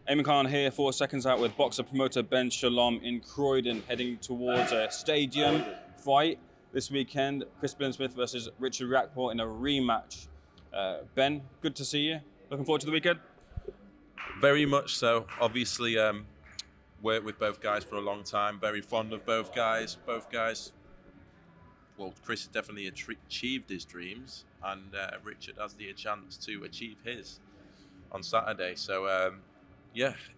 Eamon Khan here for Seconds Out with boxer promoter Ben Shalom in Croydon, heading towards a stadium fight this weekend. Chris Billam-Smith versus Richard Riakporhe in a rematch. Ben, good to see you. Looking forward to the weekend? Very much so. Obviously, worked with both guys for a long time. Very fond of both guys. Well, Chris definitely achieved his dreams, and Richard has the chance to achieve his on Saturday. So,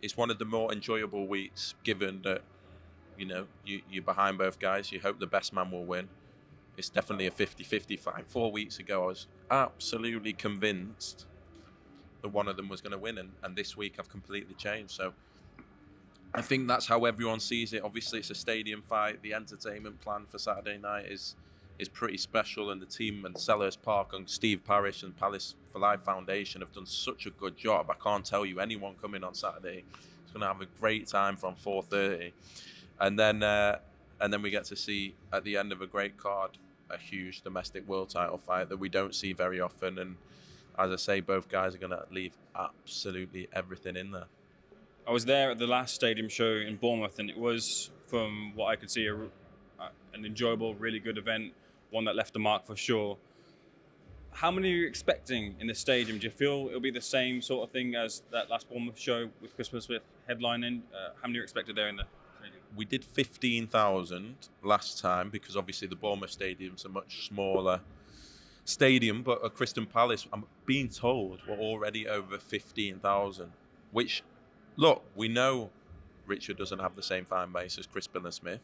it's one of the more enjoyable weeks, given that, you're behind both guys. You hope the best man will win. It's definitely a 50-50 fight. 4 weeks ago, I was absolutely convinced that one of them was going to win, and this week I've completely changed. So I think that's how everyone sees it. Obviously, it's a stadium fight. The entertainment plan for Saturday night is pretty special, and the team and Selhurst Park and Steve Parish and Palace for Life Foundation have done such a good job. I can't tell you, anyone coming on Saturday is going to have a great time from 4:30, and then we get to see at the end of a great card a huge domestic world title fight that we don't see very often. And as I say, both guys are going to leave absolutely everything in there. I was there at the last stadium show in Bournemouth, and it was, from what I could see, an enjoyable, really good event, one that left a mark for sure. How many are you expecting in the stadium? Do you feel it'll be the same sort of thing as that last Bournemouth show with Chris Eubank headlining? How many are expected there in the stadium? We did 15,000 last time, because obviously the Bournemouth stadium's a much smaller stadium, but at Crystal Palace, I'm being told we're already over 15,000, which, look, we know Richard doesn't have the same fan base as Chris Billam-Smith,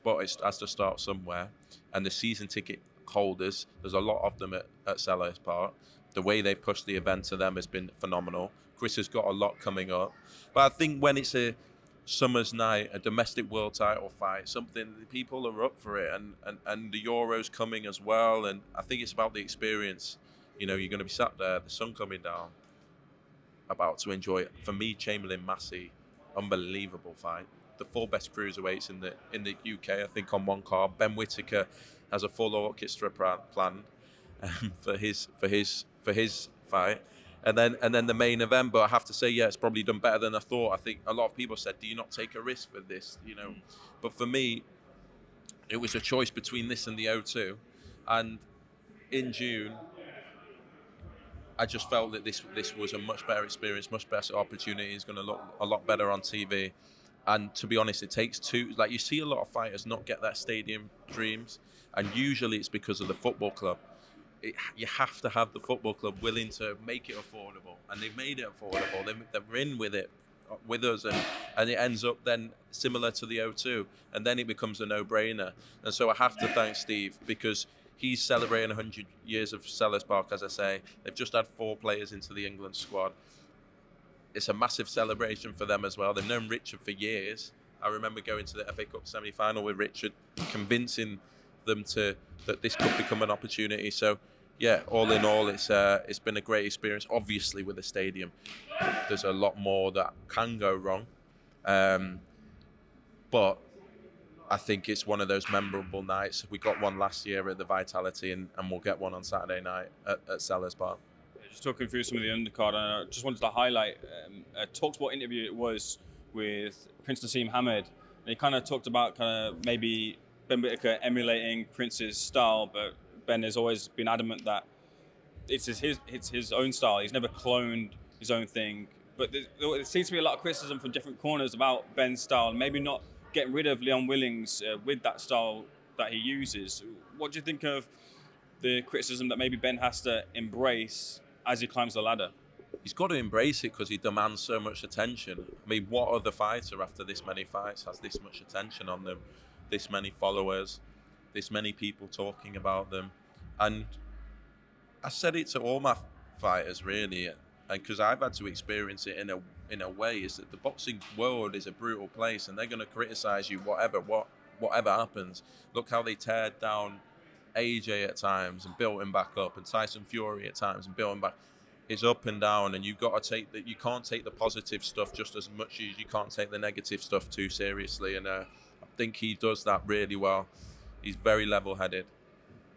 but it has to start somewhere. And the season ticket holders, there's a lot of them at Selhurst Park. The way they've pushed the event to them has been phenomenal. Chris has got a lot coming up. But I think when it's a summer's night, a domestic world title fight, something, people are up for it, and the Euro's coming as well. And I think it's about the experience. You're going to be sat there, the sun coming down, about to enjoy it. For me, Chamberlain Massey, unbelievable fight. The 4 best cruiserweights in the UK, I think, on one card. Ben Whittaker has a full orchestra planned for his fight, and then the main event. But I have to say, it's probably done better than I thought. I think a lot of people said, "Do you not take a risk for this?" But for me, it was a choice between this and the O2, and in June, I just felt that this was a much better experience, much better opportunity. It's going to look a lot better on TV. And to be honest, it takes two. Like, you see a lot of fighters not get their stadium dreams, and usually it's because of the football club. You have to have the football club willing to make it affordable, and they've made it affordable. They're in with it, with us, and it ends up then similar to the O2, and then it becomes a no-brainer. And so I have to thank Steve, because he's celebrating 100 years of Selhurst Park, as I say. They've just had 4 players into the England squad. It's a massive celebration for them as well. They've known Richard for years. I remember going to the FA Cup semi-final with Richard, convincing them that this could become an opportunity. So, all in all, it's been a great experience. Obviously, with the stadium, there's a lot more that can go wrong. But I think it's one of those memorable nights. We got one last year at the Vitality, and we'll get one on Saturday night at Selhurst Park. Just talking through some of the undercard, and I just wanted to highlight a TalkSport interview it was with Prince Nassim Hamed. And he kind of talked about maybe Ben Whittaker emulating Prince's style, but Ben has always been adamant that it's his own style. He's never cloned his own thing. But there seems to be a lot of criticism from different corners about Ben's style, and maybe not getting rid of Leon Willings with that style that he uses. What do you think of the criticism that maybe Ben has to embrace as he climbs the ladder? He's got to embrace it, because he demands so much attention. I mean, what other fighter after this many fights has this much attention on them, this many followers, this many people talking about them? And I said it to all my fighters, really, and because I've had to experience it in a way, is that the boxing world is a brutal place, and they're going to criticize you whatever happens. Look how they tear down AJ at times and built him back up, and Tyson Fury at times and built him back. It's up and down, and you've got to take that. You can't take the positive stuff just as much as you can't take the negative stuff too seriously. And I think he does that really well. He's very level-headed.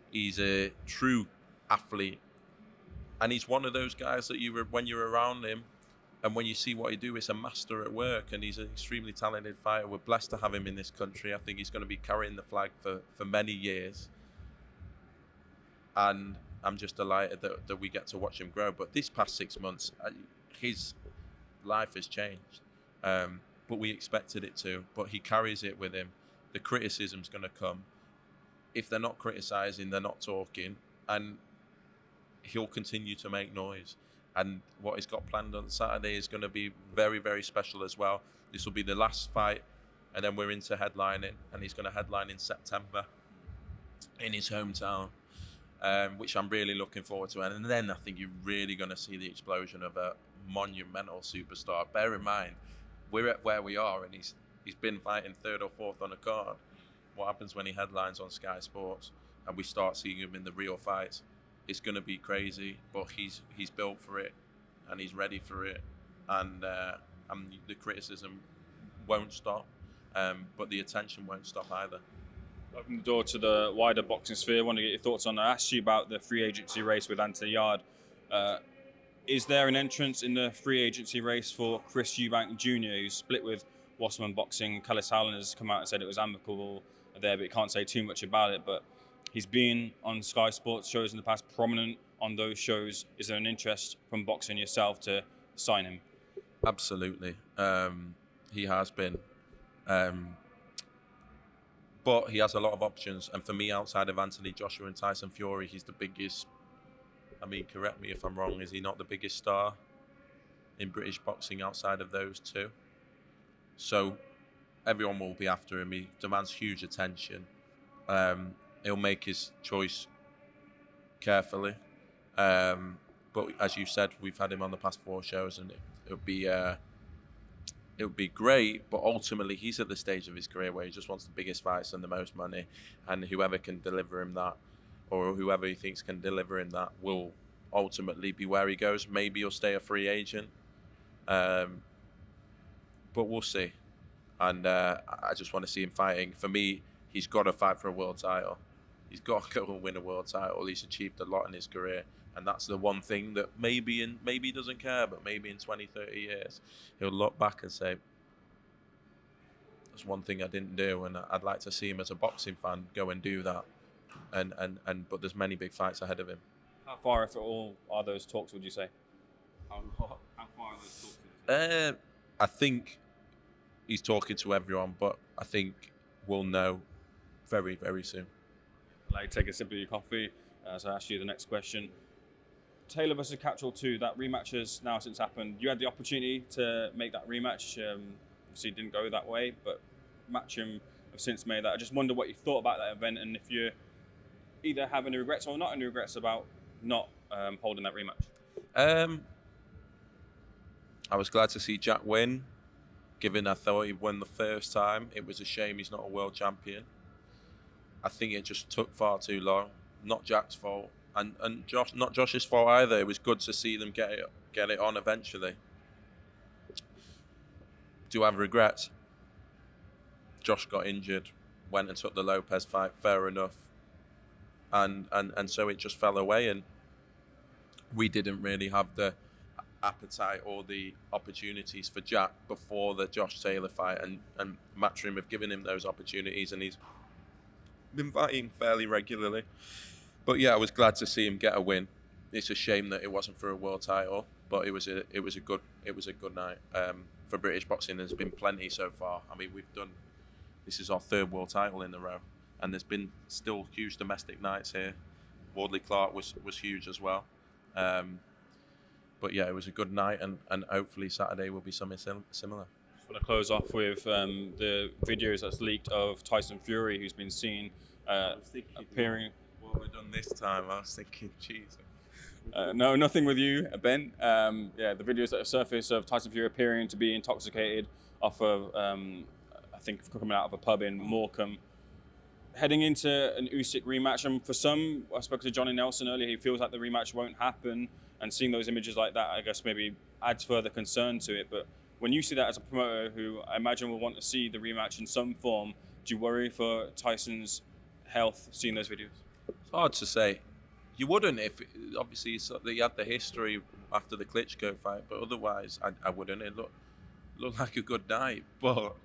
He's a true athlete, and he's one of those guys that when you're around him, And when you see what he do, he's a master at work, and he's an extremely talented fighter. We're blessed to have him in this country. I think he's going to be carrying the flag for many years. And I'm just delighted that we get to watch him grow. But this past 6 months, his life has changed. But we expected it to. But he carries it with him. The criticism's going to come. If they're not criticising, they're not talking. And he'll continue to make noise. And what he's got planned on Saturday is going to be very, very special as well. This will be the last fight, and then we're into headlining, and he's going to headline in September in his hometown, which I'm really looking forward to. And then I think you're really going to see the explosion of a monumental superstar. Bear in mind, we're at where we are, and he's been fighting third or fourth on a card. What happens when he headlines on Sky Sports and we start seeing him in the real fights? It's going to be crazy, but he's built for it, and he's ready for it, and the criticism won't stop, but the attention won't stop either. Open the door to the wider boxing sphere. I want to get your thoughts on that. I asked you about the free agency race with Anthony Yard. Is there an entrance in the free agency race for Chris Eubank Jr., who's split with Wasserman Boxing? Callis Howland has come out and said it was amicable there, but he can't say too much about it. But he's been on Sky Sports shows in the past, prominent on those shows. Is there an interest from boxing yourself to sign him? Absolutely. He has been. But he has a lot of options. And for me, outside of Anthony Joshua and Tyson Fury, he's the biggest. I mean, correct me if I'm wrong. Is he not the biggest star in British boxing outside of those two? So everyone will be after him. He demands huge attention. He'll make his choice carefully. But as you said, we've had him on the past 4 shows, and it would be great. But ultimately, he's at the stage of his career where he just wants the biggest fights and the most money, and whoever can deliver him that, or whoever he thinks can deliver him that, will ultimately be where he goes. Maybe he'll stay a free agent, but we'll see. And I just want to see him fighting. For me, he's got to fight for a world title. He's got to go and win a world title. He's achieved a lot in his career. And that's the one thing that maybe he doesn't care, but maybe in 20, 30 years, he'll look back and say, that's one thing I didn't do. And I'd like to see him as a boxing fan go and do that. But there's many big fights ahead of him. How far, if at all, are those talks, would you say? How far are those talks? I think he's talking to everyone, but I think we'll know very, very soon. Like, take a sip of your coffee as I ask you the next question. Taylor versus Catterall 2, that rematch has now since happened. You had the opportunity to make that rematch. Obviously, it didn't go that way, but Matchroom have since made that. I just wonder what you thought about that event, and if you either have any regrets or not any regrets about not holding that rematch. I was glad to see Jack win, given I thought he won the first time. It was a shame he's not a world champion. I think it just took far too long. Not Jack's fault, and not Josh's fault either. It was good to see them get it on eventually. Do I have regrets? Josh got injured, went and took the Lopez fight. Fair enough, and so it just fell away, and we didn't really have the appetite or the opportunities for Jack before the Josh Taylor fight, and Matchroom have given him those opportunities, and he's been fighting fairly regularly. But yeah, I was glad to see him get a win. It's a shame that it wasn't for a world title, but it was a good night for British boxing. There's been plenty so far. I mean, this is our 3rd world title in a row, and there's been still huge domestic nights here. Wardley Clark was huge as well. But yeah, it was a good night, and hopefully Saturday will be something similar. I want to close off with the videos that's leaked of Tyson Fury, who's been seen appearing. What have we done this time? I was thinking, Jesus. No, nothing with you, Ben. The videos that have surfaced of Tyson Fury appearing to be intoxicated off of, I think, coming out of a pub in Morecambe. Heading into an Usyk rematch, and for some, I spoke to Johnny Nelson earlier, he feels like the rematch won't happen, and seeing those images like that, I guess maybe adds further concern to it. But when you see that as a promoter who I imagine will want to see the rematch in some form, do you worry for Tyson's health seeing those videos? It's hard to say. You wouldn't if obviously he had the history after the Klitschko fight, but otherwise I wouldn't. It looked like a good night, but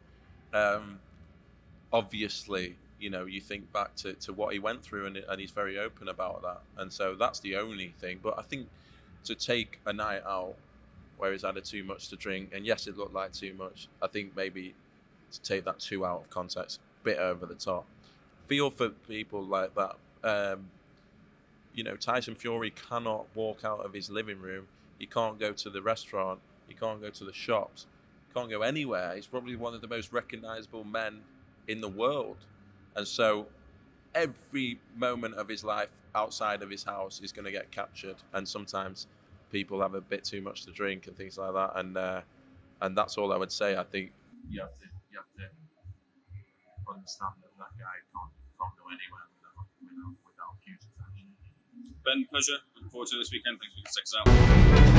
obviously, you think back to what he went through, and he's very open about that, and so that's the only thing. But I think to take a night out where he's added too much to drink, and yes, it looked like too much, I think maybe to take that too out of context, a bit over the top. Feel for people like that. Tyson Fury cannot walk out of his living room. He can't go to the restaurant. He can't go to the shops. He can't go anywhere. He's probably one of the most recognizable men in the world. And so every moment of his life outside of his house is going to get captured. And sometimes people have a bit too much to drink and things like that. And that's all I would say. I think you have to understand that guy can't go anywhere without huge attention. Ben, pleasure. Looking forward to this weekend. Thanks for checking us out.